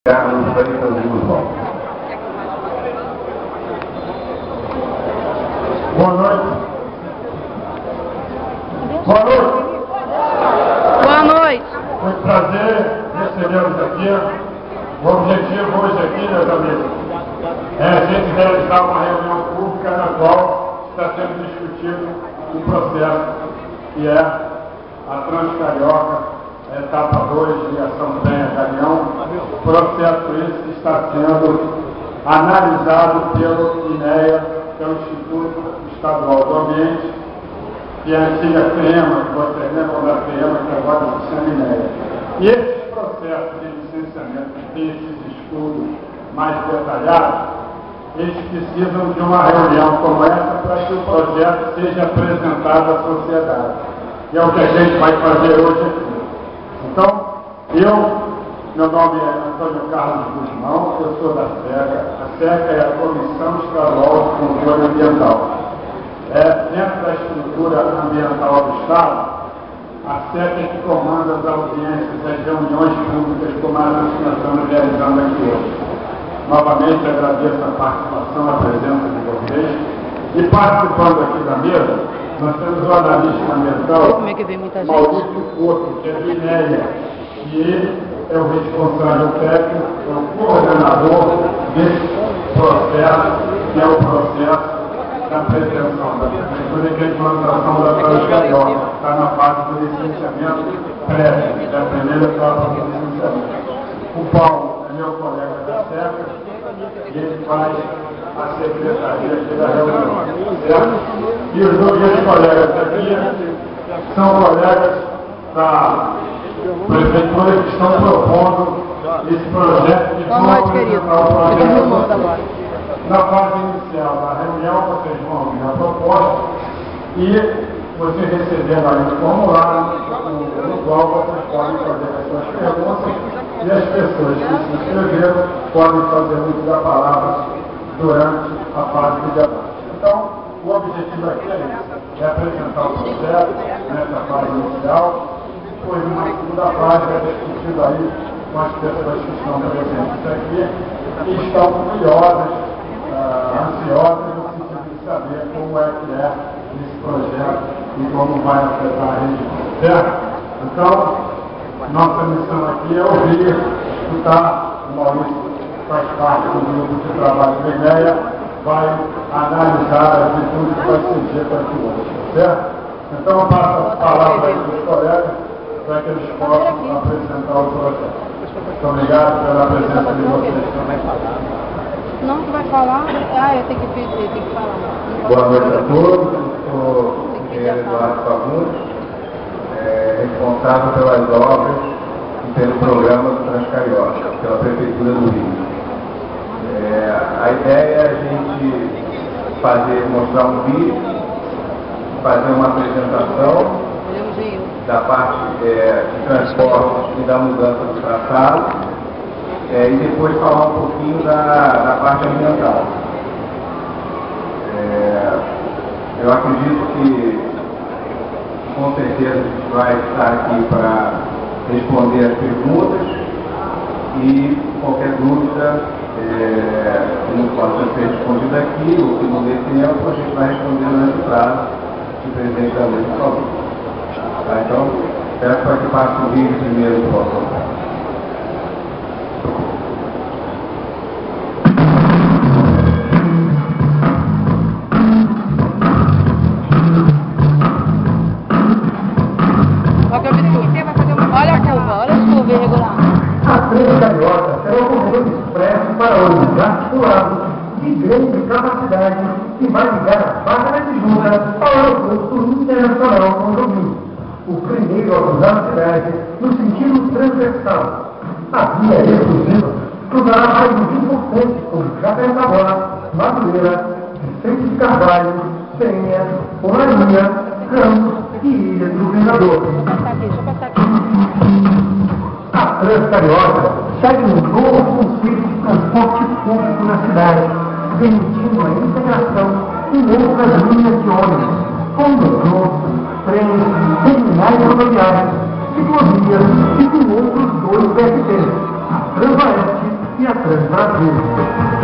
Carlos Freitas Guzmão. Boa noite. Boa noite. Boa noite. Muito prazer recebê-los aqui. O objetivo hoje aqui, meus amigos, é a gente realizar uma reunião pública na qual está sendo discutido um processo que é a Transcarioca, a etapa 2 de Ação Penha-Galeão. O processo esse está sendo analisado pelo INEA, que é o Instituto Estadual do Ambiente, que é a antiga FEMA, que vocês lembram da FEMA, que agora se chama INEA. E esses processos de licenciamento, que tem esses estudos mais detalhados, eles precisam de uma reunião como essa para que o projeto seja apresentado à sociedade. E é o que a gente vai fazer hoje aqui. Então, meu nome é Antônio Carlos Guzmão, eu sou da SECA. A SECA é a Comissão Estadual de Controle Ambiental. Dentro da estrutura ambiental do Estado, a SECA é que comanda as audiências, as reuniões públicas como nós estamos realizando aqui hoje. Novamente agradeço a participação, a presença de vocês. E participando aqui da mesa, nós temos o analista ambiental Maurício Couto, que é do INEA, e ele é o responsável técnico, é o coordenador desse processo, que é o processo da pretensão da Prefeitura e a implantação da Transcarioca, que está na fase do licenciamento prévio, da primeira etapa do licenciamento. O Paulo é meu colega da SECA, e ele faz a secretaria aqui da reunião, certo? E os dois colegas aqui são colegas da Prefeitura que estão propondo esse projeto de Boa noite, querido. Na fase inicial da reunião, vocês vão ouvir a proposta e vocês recebendo aí o formulário, no qual vocês podem fazer as suas perguntas e as pessoas que se inscreveram podem fazer uso da palavra durante a fase do debate. Então, o objetivo aqui é esse, é apresentar o processo nessa fase inicial, depois numa segunda fase é discutido aí com as pessoas que estão presentes aqui e estão curiosas, ansiosas no sentido de saber como é que é esse projeto e como vai afetar a região, certo? Então, nossa missão aqui é ouvir, escutar. O Maurício faz parte do grupo de trabalho do INEA, vai analisar as atitudes que vai ser dito aqui hoje, certo? Então, eu passo a palavra para os colegas para que eles possam apresentar o projeto. Muito obrigado pela presença de vocês. Não, que vai falar? Eu tenho que pedir, tem que falar. Boa noite a todos. Eu sou o engenheiro Eduardo Fagundes, responsável pelas obras e pelo programa do Transcarioca, pela Prefeitura do Rio. A ideia é a gente mostrar um vídeo, fazer uma apresentação da parte de transporte e da mudança do traçado, e depois falar um pouquinho da parte ambiental. Eu acredito que, com certeza, a gente vai estar aqui para responder as perguntas e qualquer dúvida que não possa ser respondida aqui ou que não dê tempo, a gente vai responder durante o prazo que o presidente da mesa falou. Tá? Então, peço para que passe o vídeo primeiro, por favor. Olha a curva irregular. A Transcarioca será um movimento expresso para ônibus articulados de grande capacidade que vai ligar a Barra da Tijuca ao Aeroporto Internacional Condomínio, o primeiro a cruzar a cidade no sentido transversal. A via exclusiva cruzará bairros importantes como Jacarepaguá, Madureira, Vicente de Carvalho, Penha, Olaria, Ramos e Ilha do Governador. Deixa eu passar aqui. A Transcarioca segue um novo conceito de transporte público na cidade, permitindo a integração com outras linhas de ônibus, como metrô, trens, terminais rodoviários, ciclovias e com outros dois VFTs, a Transoeste e a Trans Brasil.